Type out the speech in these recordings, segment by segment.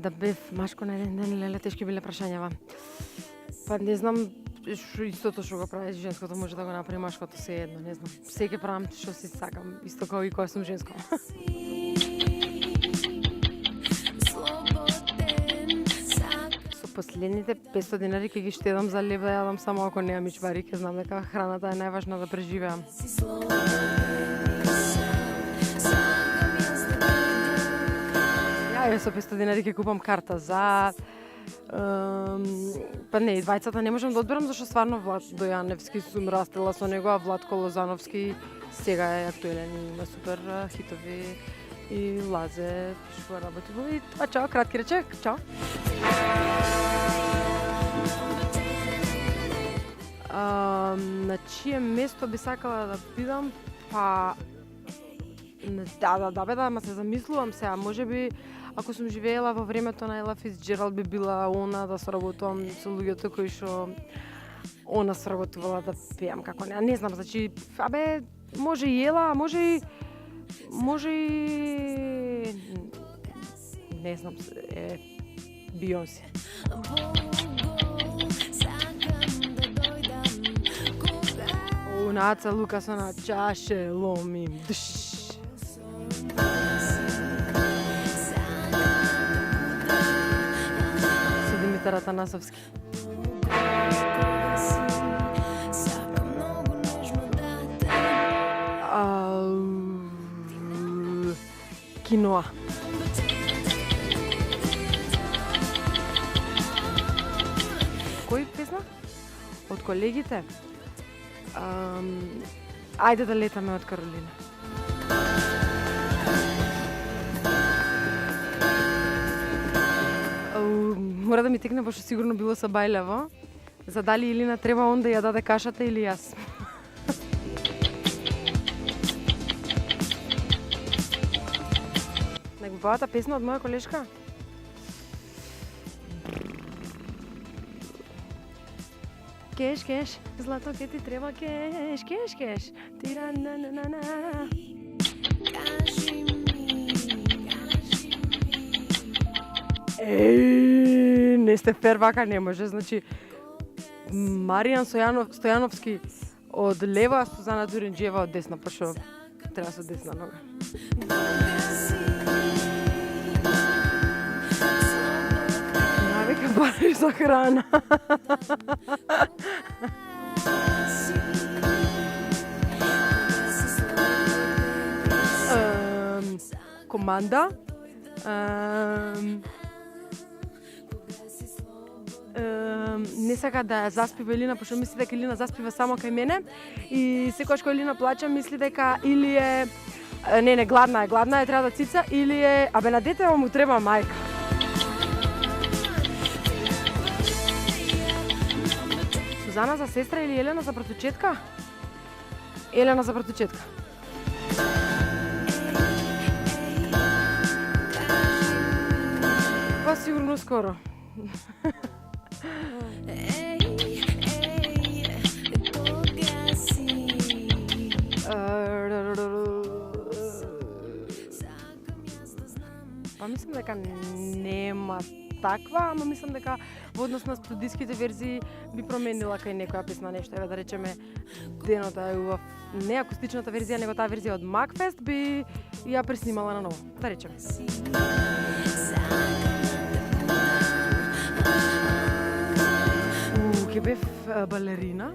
Да бев машко на еден ден, леле, тешки биле прашањава. Па не знам, истото што го прави женското може да го направи машкото, се едно, не знам. Се ќе правам што си сакам, исто како и кога сум женско. Со последните 500 денари ќе ги штедам за лев да јадам само ако немам ичвари, ќе знам дека храната е најважна да преживеам. Ја со 500 денари ќе купам карта за па не, двајцата не можам да одберам зашто стварно Влад Дојаневски сум растела со него, а Владко Лозановски сега е актуелен и има супер хитови и Лазе што работи во и тоа чао, кратки рече, чао. На чие место би сакала да бидам? Па да, ама се замислувам сега, можеби ако сум живеела во времето на Ела Фицџералд би била она да соработувам со луѓето кои што она соработувала да пеам како не знам, значи, може и Ела, може и не знам, Бионсе. Унаца Лукаса на чаше ломим. Димитар Атанасовски. Киноа. Кој песна? Од колегите? Ајде да летаме од Каролина. Мора да ми текне, пошто сигурно било са бајлево. За дали Илина треба он да ја даде кашата или јас. Најубавата песна од моја колешка? Кеш, кеш, злато ке ти треба кеш, кеш, кеш. Тира на на на на. Не сте фер, вака не може. Значи, Маријан Стојановски од лева, Сузана Дуринџиева од десна, пошто треба со десна нога. Навика бариш за храна. Команда. Не сака да заспива Илина, пошто мисли дека Илина заспива само кај мене и секогаш кога Илина плаче мисли дека или е не, гладна е, треба да цица или е, на дете му треба мајка. Сузана за сестра или Елена за братучетка? Елена за братучетка. Па сигурно скоро. Па мислам дека нема таква, ама мислам дека во однос на студиските верзии би променила кај некоја песна нешто. Еве да речеме денот е убав не акустичната верзија, него таа верзија од Макфест би ја преснимала на ново. Да речеме. Ке бев балерина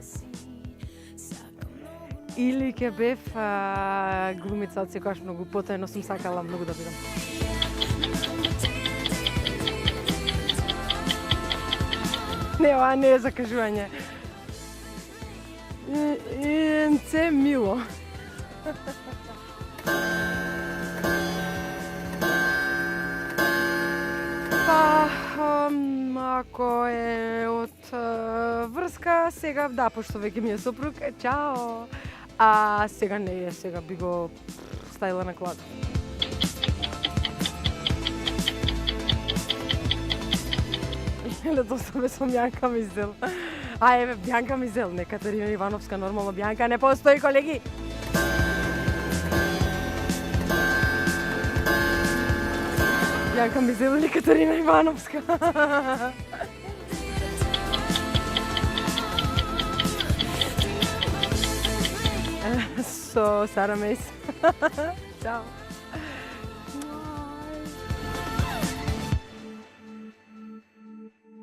или ке бев глумица од секогаш многу потајно сум сакала многу да бидам. Не, ова не е закажување. Енце мило. Па, ако е од врска, сега да, пошто веќе ми е сопруг, чао. А сега не е, сега би го ставила на клад. Лето сме со Бјанка Мизел. А еве, Бјанка Мизел, не Катерина Ивановска, нормално Бјанка не постои, колеги. Јанка Мизел или Катерина Ивановска. Со Сара Мейс. Чао.